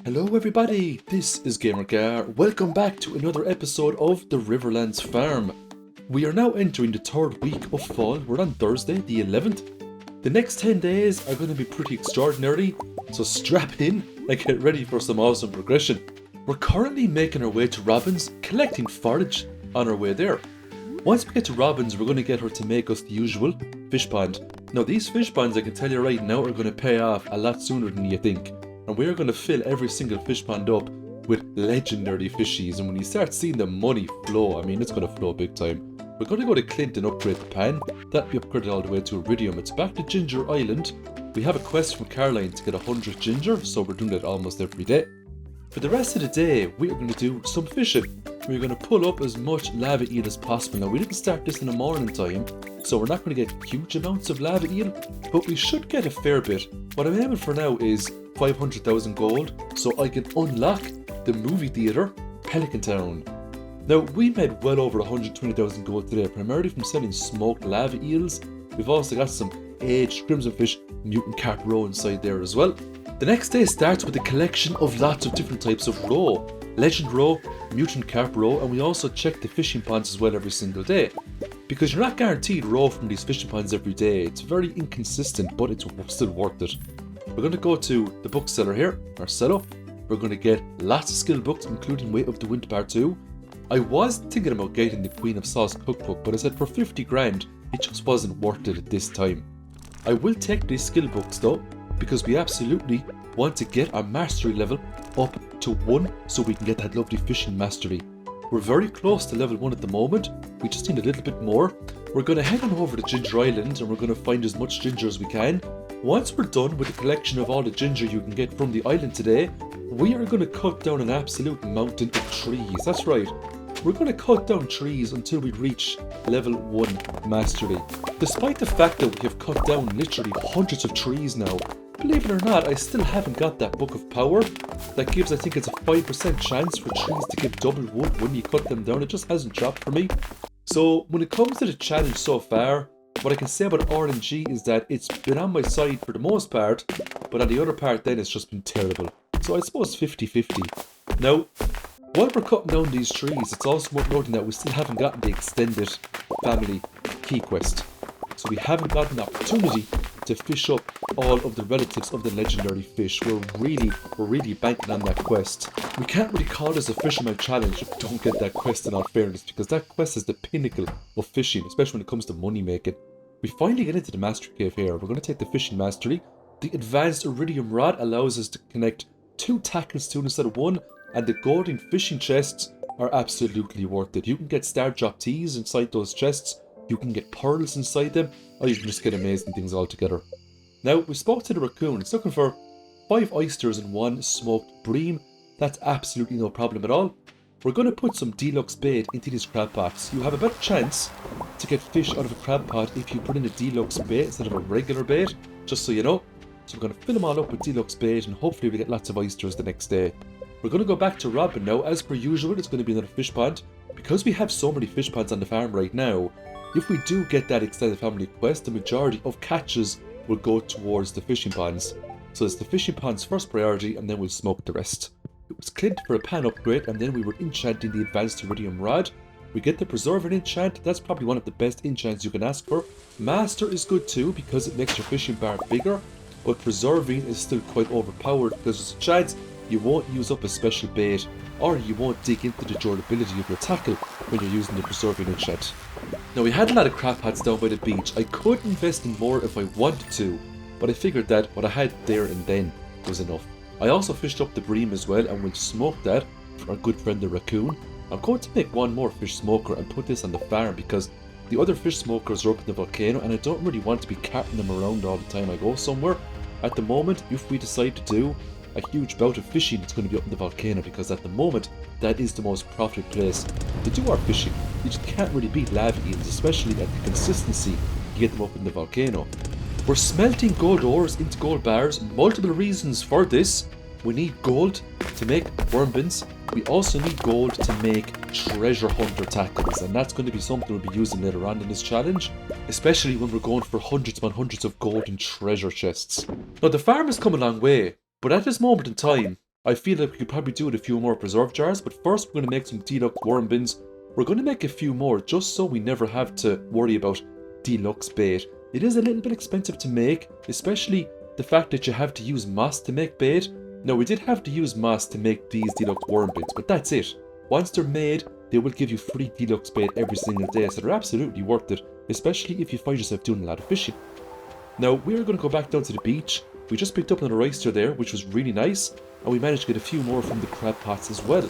Hello everybody, this is GamerGar. Welcome back to another episode of the Riverlands farm. We are now entering the third week of fall. We're on Thursday, the 11th. The next 10 days are going to be pretty extraordinary, so strap in and get ready for some awesome progression. We're currently making our way to Robin's, collecting forage on our way there. Once we get to Robin's, we're going to get her to make us the usual fish pond. Now these fish ponds, I can tell you right now, are going to pay off a lot sooner than you think. And we're going to fill every single fish pond up with legendary fishies. And when you start seeing the money flow, I mean, it's going to flow big time. We're going to go to Clint and upgrade the pan. That'll be upgraded all the way to Iridium. It's back to Ginger Island. We have a quest from Caroline to get 100 ginger, so we're doing that almost every day. For the rest of the day, we are going to do some fishing. We're going to pull up as much lava eel as possible. Now, we didn't start this in the morning time, so we're not going to get huge amounts of lava eel, but we should get a fair bit. What I'm aiming for now is 500,000 gold, so I can unlock the movie theatre, Pelican Town. Now, we made well over 120,000 gold today, primarily from selling smoked lava eels. We've also got some aged crimson fish, mutant carp roe inside there as well. The next day starts with a collection of lots of different types of roe. Legend roe, mutant carp roe, and we also check the fishing ponds as well every single day. Because you're not guaranteed roe from these fishing ponds every day. It's very inconsistent, but it's still worth it. We're going to go to the bookseller here, Marcelo. We're going to get lots of skill books, including Weight of the Wind Part 2. I was thinking about getting the Queen of Sauce cookbook, but I said for 50 grand, it just wasn't worth it at this time. I will take these skill books though, because we absolutely want to get our mastery level up to 1 so we can get that lovely fishing mastery. We're very close to level 1 at the moment. We just need a little bit more. We're going to head on over to Ginger Island and we're going to find as much ginger as we can. Once we're done with the collection of all the ginger you can get from the island today, we are going to cut down an absolute mountain of trees. That's right. We're going to cut down trees until we reach level 1 mastery. Despite the fact that we have cut down literally hundreds of trees now, believe it or not, I still haven't got that book of power. That gives, I think it's a 5% chance for trees to give double wood when you cut them down. It just hasn't dropped for me. So when it comes to the challenge so far, what I can say about RNG is that it's been on my side for the most part, but on the other part then it's just been terrible. So I suppose 50-50. Now, while we're cutting down these trees, it's also worth noting that we still haven't gotten the extended family key quest. So we haven't gotten the opportunity to fish up all of the relatives of the legendary fish. We're really banking on that quest. We can't really call this a fisherman challenge if we don't get that quest in all fairness, because that quest is the pinnacle of fishing, especially when it comes to money making. We finally get into the master cave here. We're going to take the fishing mastery. The advanced iridium rod allows us to connect 2 tackles to instead of 1, and the golden fishing chests are absolutely worth it. You can get star drop teas inside those chests. You can get pearls inside them, or you can just get amazing things altogether. Now, we spoke to the raccoon. It's looking for 5 oysters and 1 smoked bream. That's absolutely no problem at all. We're going to put some deluxe bait into these crab pots. You have a better chance to get fish out of a crab pot if you put in a deluxe bait instead of a regular bait, just so you know. So we're going to fill them all up with deluxe bait and hopefully we get lots of oysters the next day. We're going to go back to Robin now. As per usual, it's going to be another fish pond. Because we have so many fish ponds on the farm right now, if we do get that extended family quest, the majority of catches will go towards the fishing ponds. So it's the fishing ponds first priority and then we'll smoke the rest. It was Clint for a pan upgrade and then we were enchanting the advanced iridium rod. We get the preserving enchant. That's probably one of the best enchants you can ask for. Master is good too because it makes your fishing bar bigger, but preserving is still quite overpowered because there's a chance you won't use up a special bait or you won't dig into the durability of your tackle when you're using the preserving enchant. Now, we had a lot of crab pots down by the beach. I could invest in more if I wanted to, but I figured that what I had there and then was enough. I also fished up the bream as well and we'll smoke that for our good friend the raccoon. I'm going to make 1 more fish smoker and put this on the farm because the other fish smokers are up in the volcano and I don't really want to be carting them around all the time I go somewhere. At the moment, if we decide to do a huge bout of fishing, it's going to be up in the volcano because at the moment that is the most profitable place to do our fishing. You just can't really beat lava eels, especially at the consistency you get them up in the volcano. We're smelting gold ores into gold bars. Multiple reasons for this. We need gold to make worm bins. We also need gold to make treasure hunter tackles, and that's going to be something we'll be using later on in this challenge, especially when we're going for hundreds upon hundreds of golden treasure chests. Now, the farm has come a long way, but at this moment in time, I feel like we could probably do it a few more preserve jars, but first we're going to make some deluxe worm bins. We're going to make a few more just so we never have to worry about deluxe bait. It is a little bit expensive to make, especially the fact that you have to use moss to make bait. Now, we did have to use moss to make these deluxe worm bins, but that's it. Once they're made, they will give you free deluxe bait every single day, so they're absolutely worth it, especially if you find yourself doing a lot of fishing. Now, we're going to go back down to the beach. We just picked up another oyster there, which was really nice, and we managed to get a few more from the crab pots as well.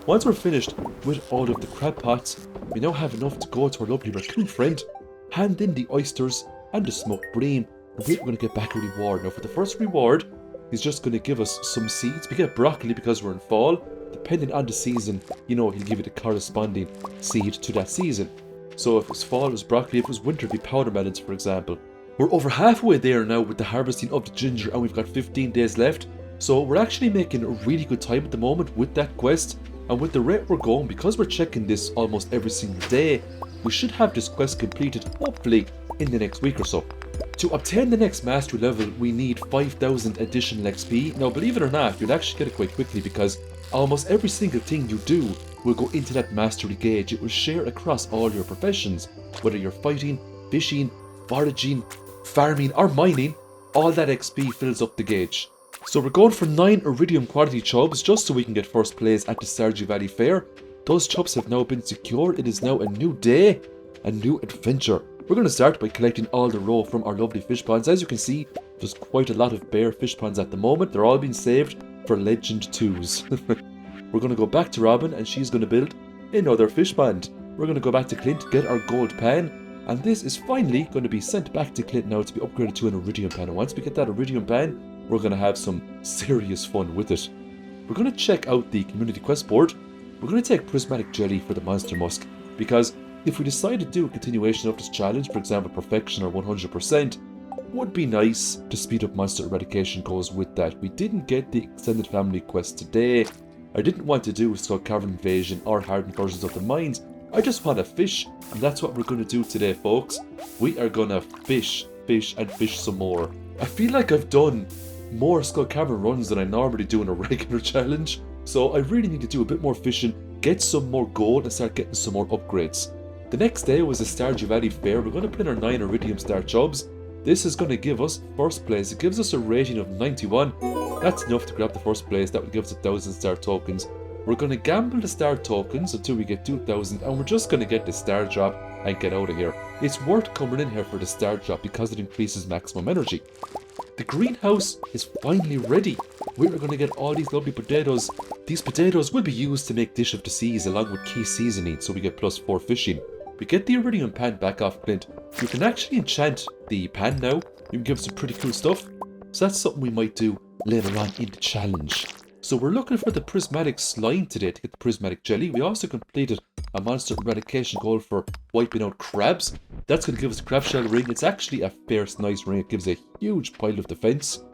Once we're finished with all of the crab pots, we now have enough to go to our lovely raccoon friend, hand in the oysters and the smoked bream, and we're going to get back a reward. Now, for the first reward, he's just going to give us some seeds. We get broccoli because we're in fall. Depending on the season, you know, he'll give you the corresponding seed to that season. So if it was fall, it was broccoli. If it was winter, it'd be powder melons, for example. We're over halfway there now with the harvesting of the ginger, and we've got 15 days left. So we're actually making a really good time at the moment with that quest. And with the rate we're going, because we're checking this almost every single day, we should have this quest completed, hopefully, in the next week or so. To obtain the next mastery level, we need 5,000 additional XP. Now, believe it or not, you'll actually get it quite quickly because almost every single thing you do will go into that mastery gauge. It will share across all your professions, whether you're fighting, fishing, foraging, farming or mining. All that XP fills up the gauge. So we're going for 9 iridium quality chubs just so we can get first place at the Stardew Valley Fair. Those chubs have now been secured. It is now a new day, a new adventure. We're going to start by collecting all the roe from our lovely fish ponds. As you can see, there's quite a lot of bare fish ponds at the moment. They're all being saved for Legend 2s. We're going to go back to Robin and she's going to build another fish pond. We're going to go back to Clint, get our gold pan, and this is finally going to be sent back to Clint now to be upgraded to an iridium pan. And once we get that iridium pan, we're going to have some serious fun with it. We're going to check out the community quest board. We're going to take prismatic jelly for the monster musk, because if we decide to do a continuation of this challenge, for example perfection or 100%, would be nice to speed up monster eradication goals with that. We didn't get the extended family quest today. I didn't want to do Skull Cavern Invasion or hardened versions of the mines. I just want to fish, and that's what we're going to do today, folks. We are going to fish, and fish some more. I feel like I've done more Skull Cavern runs than I normally do in a regular challenge, so I really need to do a bit more fishing, get some more gold and start getting some more upgrades. The next day was the Stardew Valley Fair. We're going to put in our 9 iridium star chubs. This is going to give us first place. It gives us a rating of 91. That's enough to grab the first place. That will give us 1,000 star tokens. We're going to gamble the star tokens until we get 2,000, and we're just going to get the star drop and get out of here. It's worth coming in here for the star drop because it increases maximum energy. The greenhouse is finally ready. We're going to get all these lovely potatoes. These potatoes will be used to make Dish of the Seas along with key seasoning, so we get +4 fishing. We get the iridium pan back off Clint. You can actually enchant the pan now. You can give some pretty cool stuff. So that's something we might do later on in the challenge. So we're looking for the prismatic slime today to get the prismatic jelly. We also completed a monster eradication goal for wiping out crabs. That's going to give us a crab shell ring. It's actually a fair nice ring. It gives a huge pile of defense.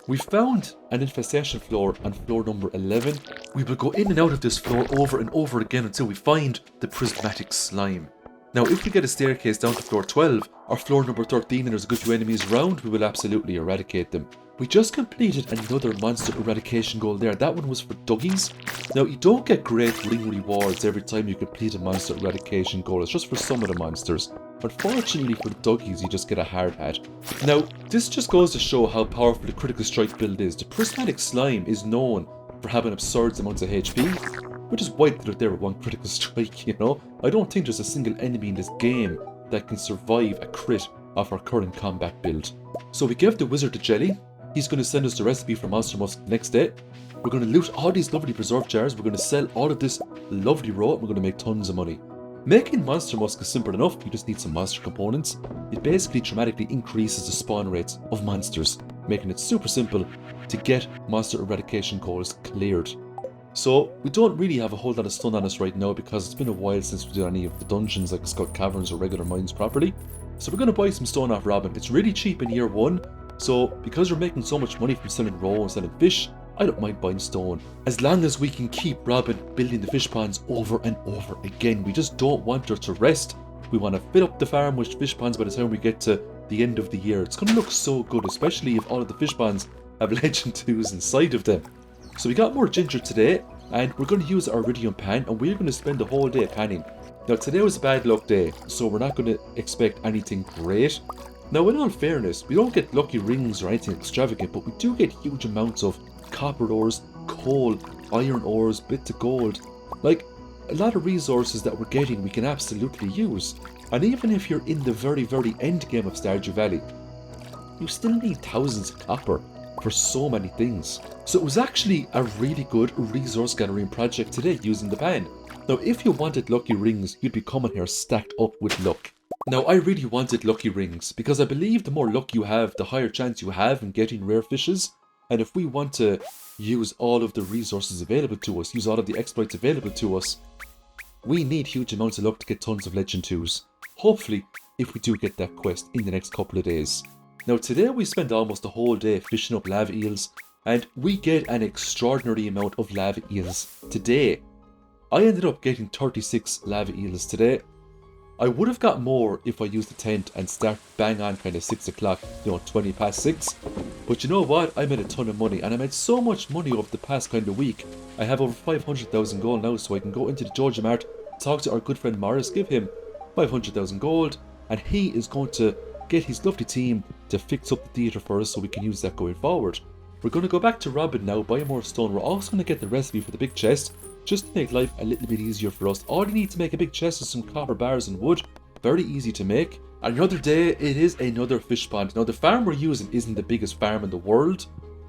We found an infestation floor on floor number 11. We will go in and out of this floor over and over again until we find the prismatic slime. Now, if we get a staircase down to floor 12 or floor number 13 and there's a good few enemies around, we will absolutely eradicate them. We just completed another monster eradication goal there. That one was for duggies. Now, you don't get great ring rewards every time you complete a monster eradication goal. It's just for some of the monsters. Unfortunately for the duggies, you just get a hard hat. Now, this just goes to show how powerful the critical strike build is. The prismatic slime is known for having absurd amounts of HP. We just wiped it out there with one critical strike, you know? I don't think there's a single enemy in this game that can survive a crit of our current combat build. So we gave the wizard the jelly. He's going to send us the recipe for Monster Musk the next day. We're going to loot all these lovely preserve jars. We're going to sell all of this lovely roe and we're going to make tons of money. Making Monster Musk is simple enough. You just need some monster components. It basically dramatically increases the spawn rates of monsters, making it super simple to get monster eradication goals cleared. So we don't really have a whole lot of stone on us right now because it's been a while since we did any of the dungeons like Skull Caverns or regular mines properly. So we're going to buy some stone off Robin. It's really cheap in year 1. So because we're making so much money from selling roe and selling fish, I don't mind buying stone. As long as we can keep Robin building the fish ponds over and over again. We just don't want her to rest. We want to fill up the farm with fish ponds by the time we get to the end of the year. It's going to look so good, especially if all of the fish ponds have Legend 2s inside of them. So we got more ginger today, and we're going to use our iridium pan, and we're going to spend the whole day panning. Now today was a bad luck day, so we're not going to expect anything great. Now in all fairness, we don't get lucky rings or anything extravagant, but we do get huge amounts of copper ores, coal, iron ores, bits of gold. Like, a lot of resources that we're getting we can absolutely use. And even if you're in the very, very end game of Stardew Valley, you still need thousands of copper for so many things. So it was actually a really good resource gathering project today using the pan. Now if you wanted lucky rings, you'd be coming here stacked up with luck. Now I really wanted lucky rings because I believe the more luck you have, the higher chance you have in getting rare fishes. And if we want to use all of the resources available to us, use all of the exploits available to us, we need huge amounts of luck to get tons of Legend 2s. Hopefully, if we do get that quest in the next couple of days. Now today we spent almost the whole day fishing up lava eels, and we get an extraordinary amount of lava eels today. I ended up getting 36 lava eels today. I would have got more if I used the tent and start bang on kind of 6 o'clock, 20 past 6. But you know what? I made a ton of money, and I made so much money over the past kind of week. I have over 500,000 gold now, so I can go into the Georgia Mart, talk to our good friend Morris, give him 500,000 gold, and he is going to get his lovely team to fix up the theatre for us so we can use that going forward. We're going to go back to Robin now, buy more stone. We're also going to get the recipe for the big chest, just to make life a little bit easier for us. All you need to make a big chest is some copper bars and wood. Very easy to make. Another day, it is another fish pond. Now the farm we're using isn't the biggest farm in the world.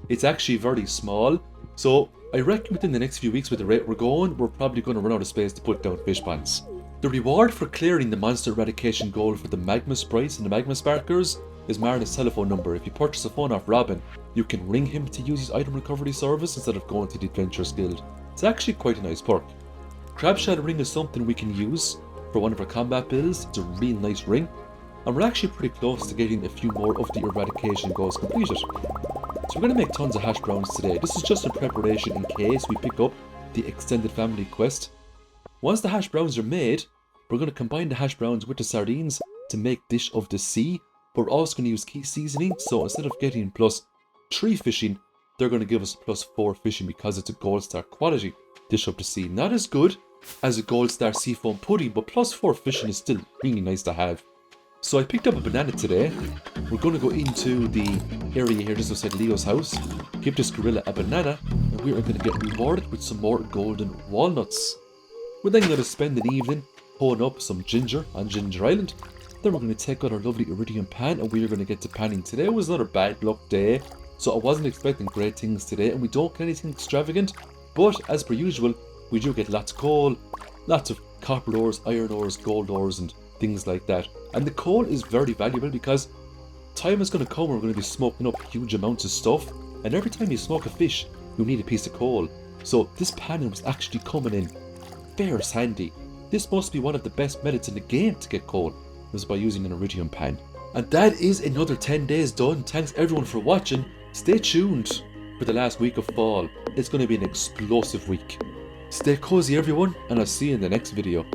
It's actually very small. So I reckon within the next few weeks with the rate we're going, we're probably going to run out of space to put down fish ponds. The reward for clearing the monster eradication goal for the magma sprites and the magma sparkers is Marna's telephone number. If you purchase a phone off Robin, you can ring him to use his item recovery service instead of going to the Adventurers Guild. It's actually quite a nice perk. Crabshell ring is something we can use for one of our combat builds. It's a real nice ring, and we're actually pretty close to getting a few more of the eradication goals completed. So we're going to make tons of hash browns today. This is just in preparation in case we pick up the extended family quest. Once the hash browns are made, we're going to combine the hash browns with the sardines to make dish of the sea. But we're also going to use key seasoning, so instead of getting +3 fishing, they're going to give us +4 fishing because it's a gold star quality dish of the sea. Not as good as a gold star seafoam pudding, but +4 fishing is still really nice to have. So I picked up a banana today. We're going to go into the area here just outside Leo's house, give this gorilla a banana, and we are going to get rewarded with some more golden walnuts. We're then going to spend an evening pulling up some ginger on Ginger Island. Then we're going to take out our lovely iridium pan, and we are going to get to panning. Today was another bad luck day, so I wasn't expecting great things today, and we don't get anything extravagant, but as per usual, we do get lots of coal, lots of copper ores, iron ores, gold ores, and things like that. And the coal is very valuable because time is going to come where we're going to be smoking up huge amounts of stuff, and every time you smoke a fish, you need a piece of coal. So this panning was actually coming in fair handy. This must be one of the best methods in the game to get coal, was by using an iridium pan. And that is another 10 days done. Thanks everyone for watching. Stay tuned for the last week of fall. It's going to be an explosive week. Stay cozy everyone, and I'll see you in the next video.